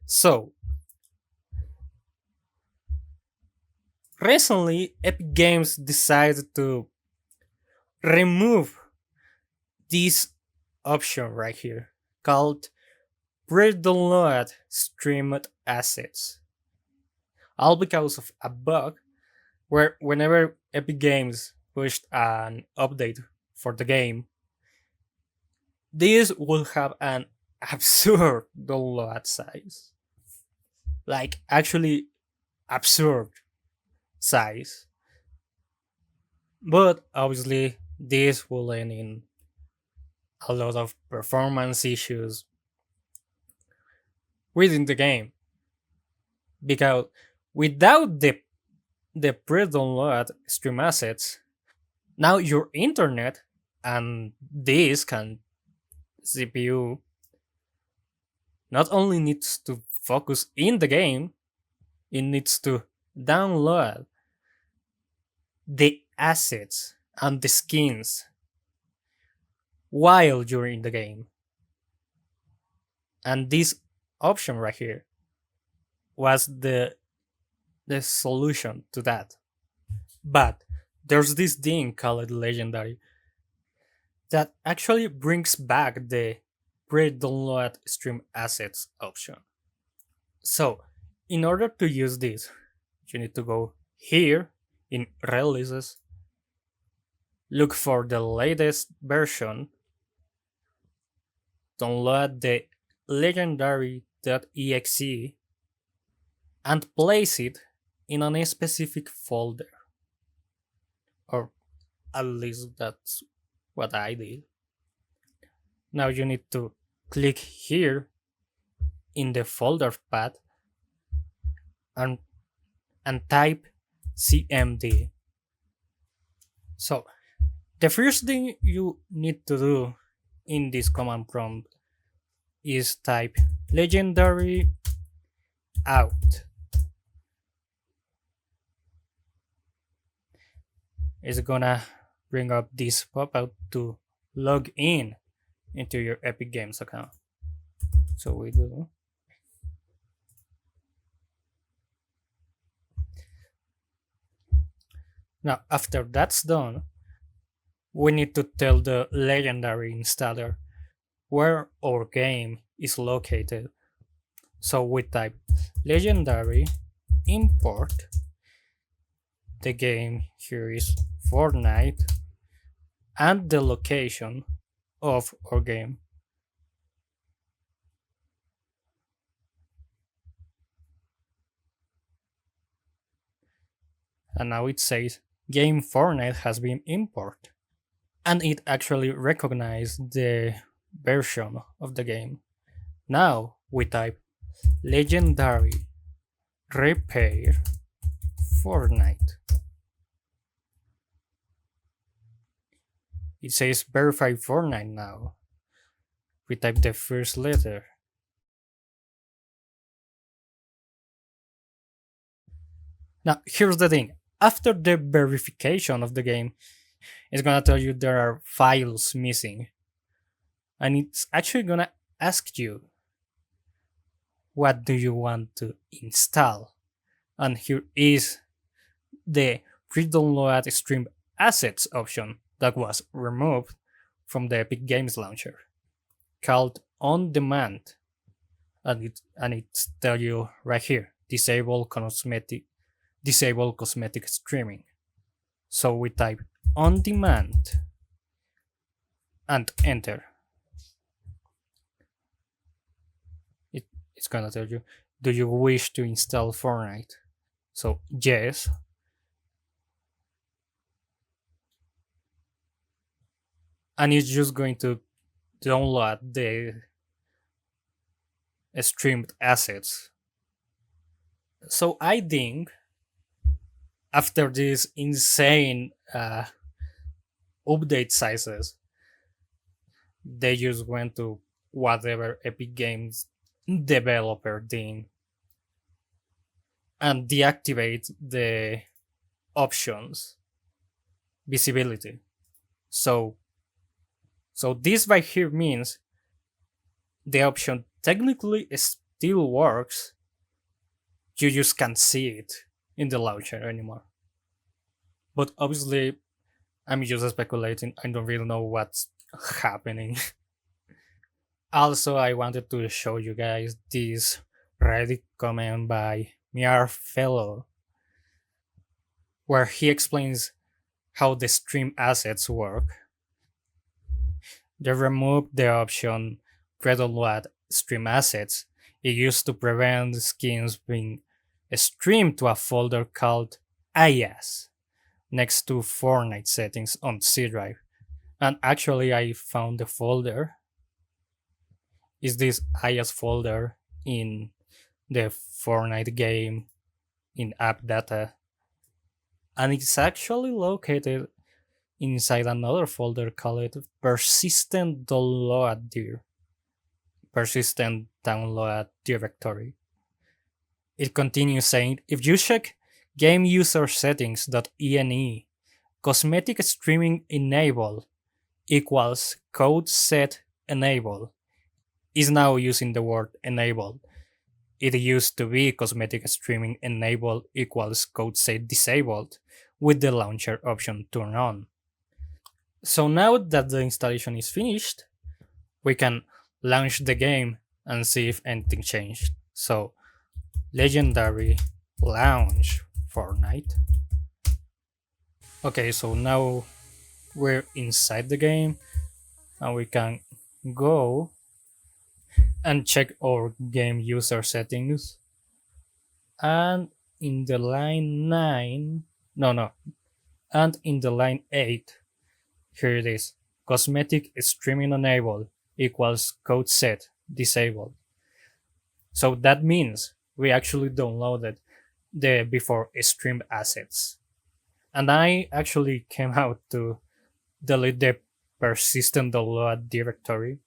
So, recently, Epic Games decided to remove this option right here called pre-download streamed assets, all because of a bug where whenever Epic Games pushed an update for the game, this will have an absurd download size. Like, actually absurd size. But obviously, this will end in a lot of performance issues within the game. Because without the pre-download stream assets, now your internet and disk and CPU not only needs to focus in the game, it needs to download the assets and the skins while you're in the game. And this option right here was the solution to that. But there's this thing called legendary that actually brings back the pre-download stream assets option. So, in order to use this, you need to go here in releases, look for the latest version, download the legendary.exe, and place it in a specific folder. Or at least that's what I did. Now you need to click here in the folder path and type cmd. So the first thing you need to do in this command prompt is type legendary out. It's gonna bring up this pop-out to log in into your Epic Games account. So we do. Now, after that's done, we need to tell the legendary installer where our game is located. So we type legendary import. The game here is Fortnite and the location of our game. And now it says game Fortnite has been imported. And it actually recognized the version of the game. Now we type legendary repair Fortnite. It says verify Fortnite now. We type the first letter. Now, here's the thing. After the verification of the game, it's gonna tell you there are files missing. And it's actually gonna ask you, what do you want to install? And here is the pre-download stream assets option that was removed from the Epic Games launcher, called on demand. And it's tell you right here, disable cosmetic streaming. So we type on demand and enter. It's gonna tell you, do you wish to install Fortnite? So yes. And it's just going to download the streamed assets. So I think after these insane update sizes, they just went to whatever Epic Games developer did and deactivate the options visibility. So this right here means the option technically still works, you just can't see it in the launcher anymore. But obviously, I'm just speculating. I don't really know what's happening. Also, I wanted to show you guys this Reddit comment by Miar Fellow, where he explains how the stream assets work. They removed the option "Redownload stream assets." It used to prevent skins being streamed to a folder called IAS next to Fortnite settings on C drive. And actually, I found the folder. Is this IAS folder in the Fortnite game in app data, and it's actually located inside another folder called persistent download directory. It continues saying, if you check game user settings.ini, cosmetic streaming enable equals code set enable is now using the word enable. It used to be cosmetic streaming enable equals code set disabled with the launcher option turned on. So now that the installation is finished, we can launch the game and see if anything changed. So legendary launch Fortnite. Okay, so now we're inside the game and we can go and check our game user settings. And in the line 9, no, and in the line 8, here it is. Cosmetic streaming enable equals code set disabled. So that means we actually downloaded the before streamed assets. And I actually came out to delete the persistent download directory.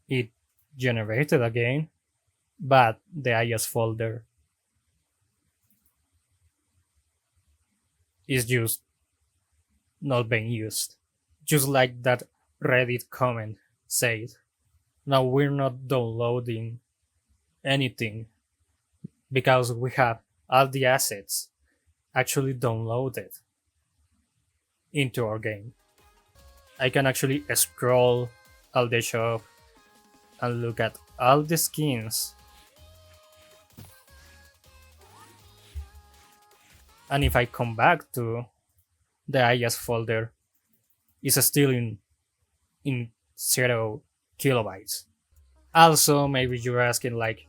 It generated again, but the IAS folder is just not being used. Just like that Reddit comment said. Now we're not downloading anything because we have all the assets actually downloaded into our game. I can actually scroll all the shop and look at all the skins. And if I come back to the IAS folder, it's still in 0 kilobytes. Also, maybe you're asking like,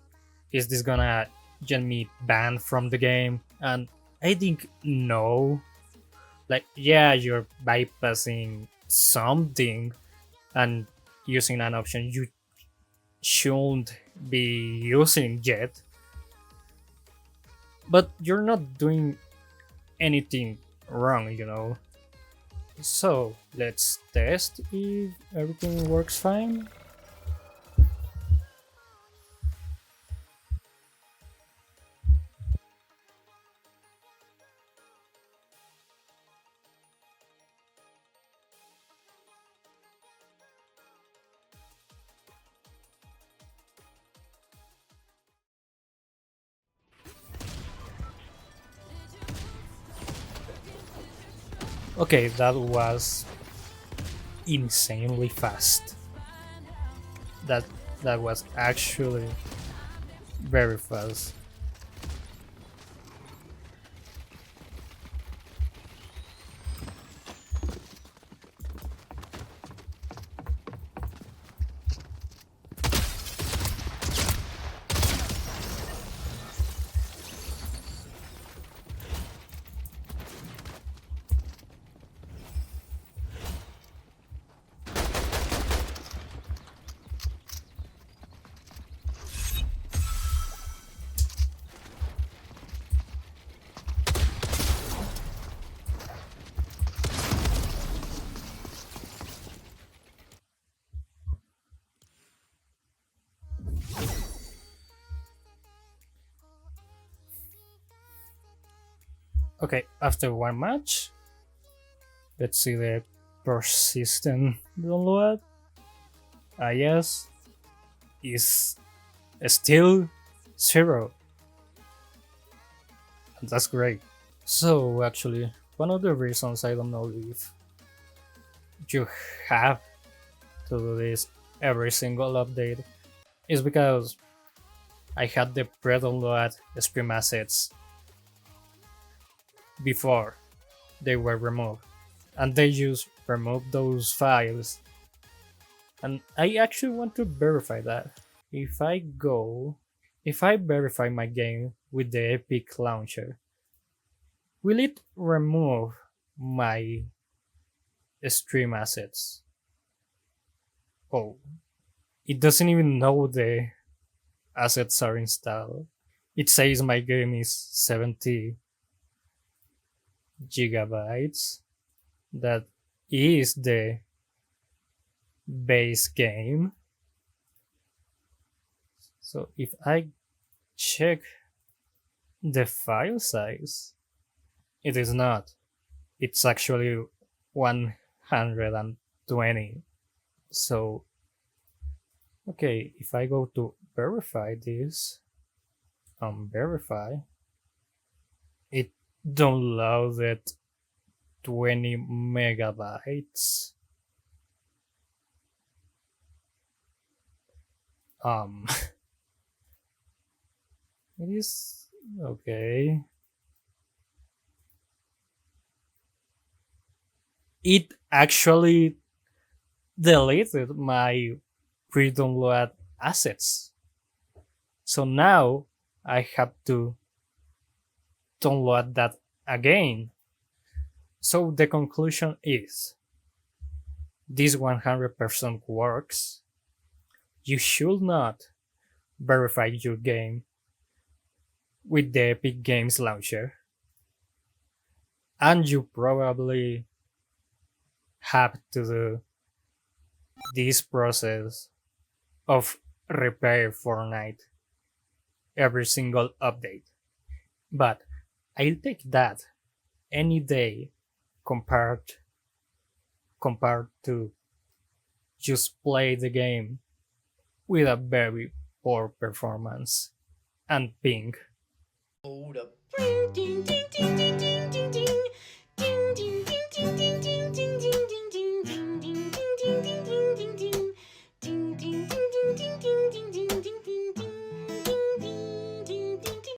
is this gonna get me banned from the game? And I think no. Like, yeah, you're bypassing something and using an option you shouldn't be using yet. But you're not doing anything wrong. So let's test if everything works fine. Okay, that was insanely fast. That that was actually very fast. Okay, after one match, let's see the persistent download. Yes, is Still zero. That's great. So actually, one of the reasons I don't know if you have to do this every single update is because I had the pre-download Scream assets before they were removed, and they just removed those files. And I actually want to verify that. If I go, if I verify my game with the Epic launcher, will it remove my stream assets? Oh, it doesn't even know the assets are installed. It says my game is 70 gigabytes. That is the base game. So if I check the file size, it is not. It's actually 120. So, okay, if I go to verify this, verify, it downloaded 20 megabytes. Um, it is okay. It actually deleted my pre-download assets. So now I have to download that again. So the conclusion is this 100% works. You should not verify your game with the Epic Games launcher. And you probably have to do this process of repair Fortnite every single update. But I'll take that any day compared to just play the game with a very poor performance and ping. Hold up. Pretty